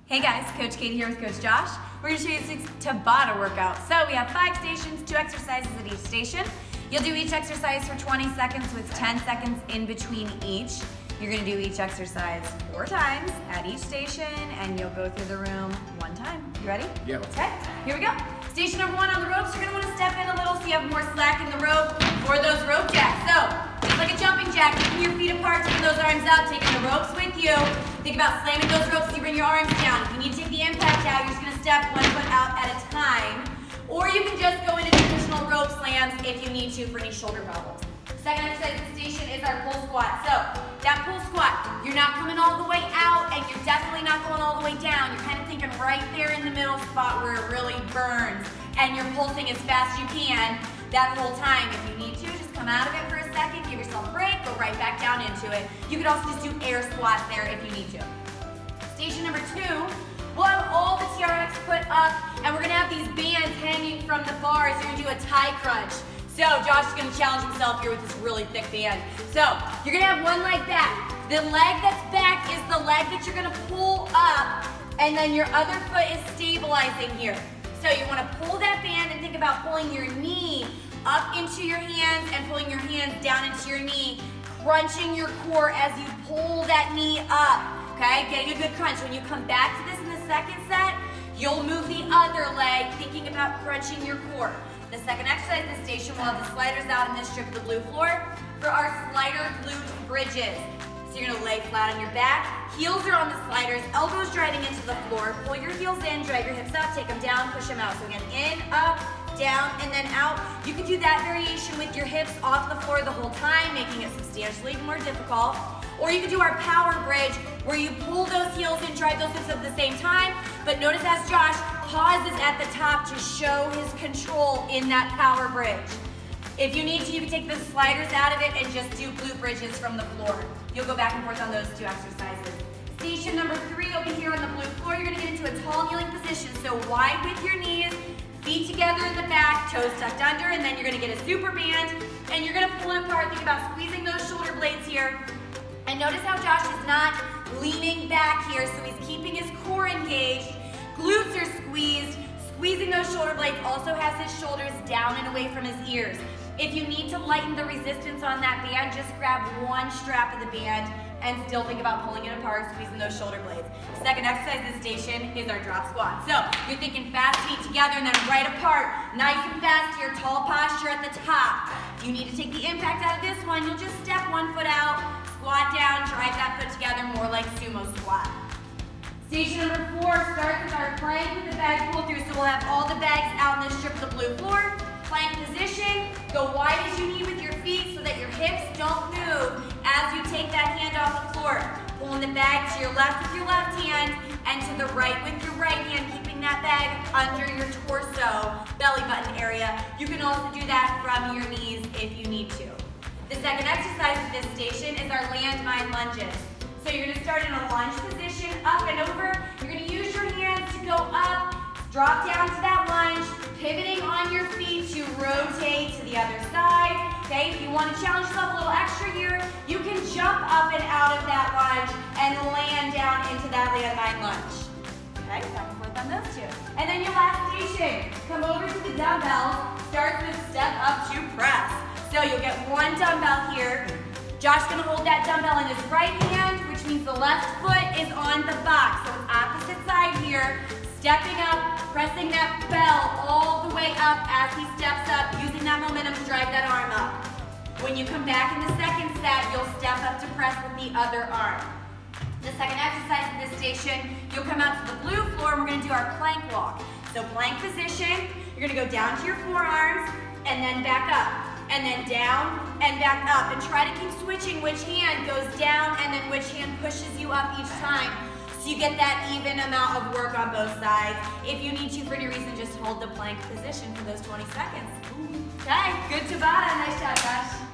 Hey guys, Coach Katie here with Coach Josh. We're going to show you this Tabata workout. So we have 5 stations, 2 exercises at each station. You'll do each exercise for 20 seconds with 10 seconds in between each. You're going to do each exercise 4 times at each station, and you'll go through the room 1 time. You ready? Yeah. Okay, here we go. Station number 1 on the ropes, you're going to want to step in a little so you have more slack in the rope for those rope jacks. So, just like a jumping jack, keeping your feet apart, taking those arms out, taking the ropes with you. Think about slamming those ropes as you bring your arms down. If you need to take the impact out, you're just going to step 1 foot out at a time. Or you can just go into traditional rope slams if you need to for any shoulder problems. Second exercise at the station is our pull squat. So, that pull squat, you're not coming all the way out and you're definitely not going all the way down. You're kind of thinking right there in the middle spot where it really burns and you're pulsing as fast as you can that whole time. If you need to, just come out of it for a second, give yourself a break, go right back down into it. You could also just do air squats there if you need to. Station number 2, we'll have all the TRX put up and we're gonna have these bands hanging from the bars. You're gonna do a tie crunch. So Josh is gonna challenge himself here with this really thick band. So you're gonna have one leg back. The leg that's back is the leg that you're gonna pull up, and then your other foot is stabilizing here. So you wanna pull that band and think about pulling your knee up into your hands and pulling your hands down into your knee, crunching your core as you pull that knee up, okay? Getting a good crunch. When you come back to this in the second set, you'll move the other leg, thinking about crunching your core. The second exercise in this station, we'll have the sliders out in this strip of the blue floor for our slider glute bridges. So you're gonna lay flat on your back, heels are on the sliders, elbows driving into the floor, pull your heels in, drag your hips out, take them down, push them out. So again, in, up, down, and then out. You can do that variation with your hips off the floor the whole time, making it substantially more difficult. Or you can do our power bridge, where you pull those heels and drive those hips at the same time, but notice as Josh pauses at the top to show his control in that power bridge. If you need to, you can take the sliders out of it and just do glute bridges from the floor. You'll go back and forth on those 2 exercises. Station number 3 over here on the blue floor, you're gonna get into a tall kneeling position. So wide with your knees, feet together in the back, toes tucked under, and then you're gonna get a super band, and you're gonna pull it apart. Think about squeezing those shoulder blades here. And notice how Josh is not leaning back here, so he's keeping his core engaged. Glutes are squeezed. Squeezing those shoulder blades also has his shoulders down and away from his ears. If you need to lighten the resistance on that band, just grab one strap of the band and still think about pulling it apart, squeezing those shoulder blades. Second exercise in this station is our drop squat. So you're thinking fast feet together and then right apart, nice and fast here, tall posture at the top. If you need to take the impact out of this one, you'll just step 1 foot out, squat down, drive that foot together, more like sumo squat. Station number 4 starts with our plank with the bag pull through. So we'll have all the bags out in this strip of the blue floor. Plank position, go wide as you need with your feet so that your hips don't move as you take that hand off the floor. Pulling the bag to your left with your left hand and to the right with your right hand, keeping that bag under your torso, belly button area. You can also do that from your knees if you need to. The second exercise of this station is our landmine lunges. So you're gonna start in a lunge position, up and over. You're gonna use your hands to go up, drop down to that lunge, pivoting on your feet to rotate to the other side. Okay, if you wanna challenge yourself a little extra here, you can jump up and out of that lunge and land down into that landmine lunge. Okay, back and forth on those 2. And then your last station, come over to the dumbbells, start with step up to press. So you'll get 1 dumbbell here. Josh's gonna hold that dumbbell in his right hand, which means the left foot is on the box. So it's opposite side here, stepping up, pressing that bell all the way up as he steps up, using that momentum to drive that arm up. When you come back in the second set, you'll step up to press with the other arm. The second exercise in this station, you'll come out to the blue floor and we're gonna do our plank walk. So plank position, you're gonna go down to your forearms and then back up. And then down and back up, and try to keep switching which hand goes down and then which hand pushes you up each time, so you get that even amount of work on both sides. If you need to for any reason, just hold the plank position for those 20 seconds. Okay, good Tabata, nice job, Josh.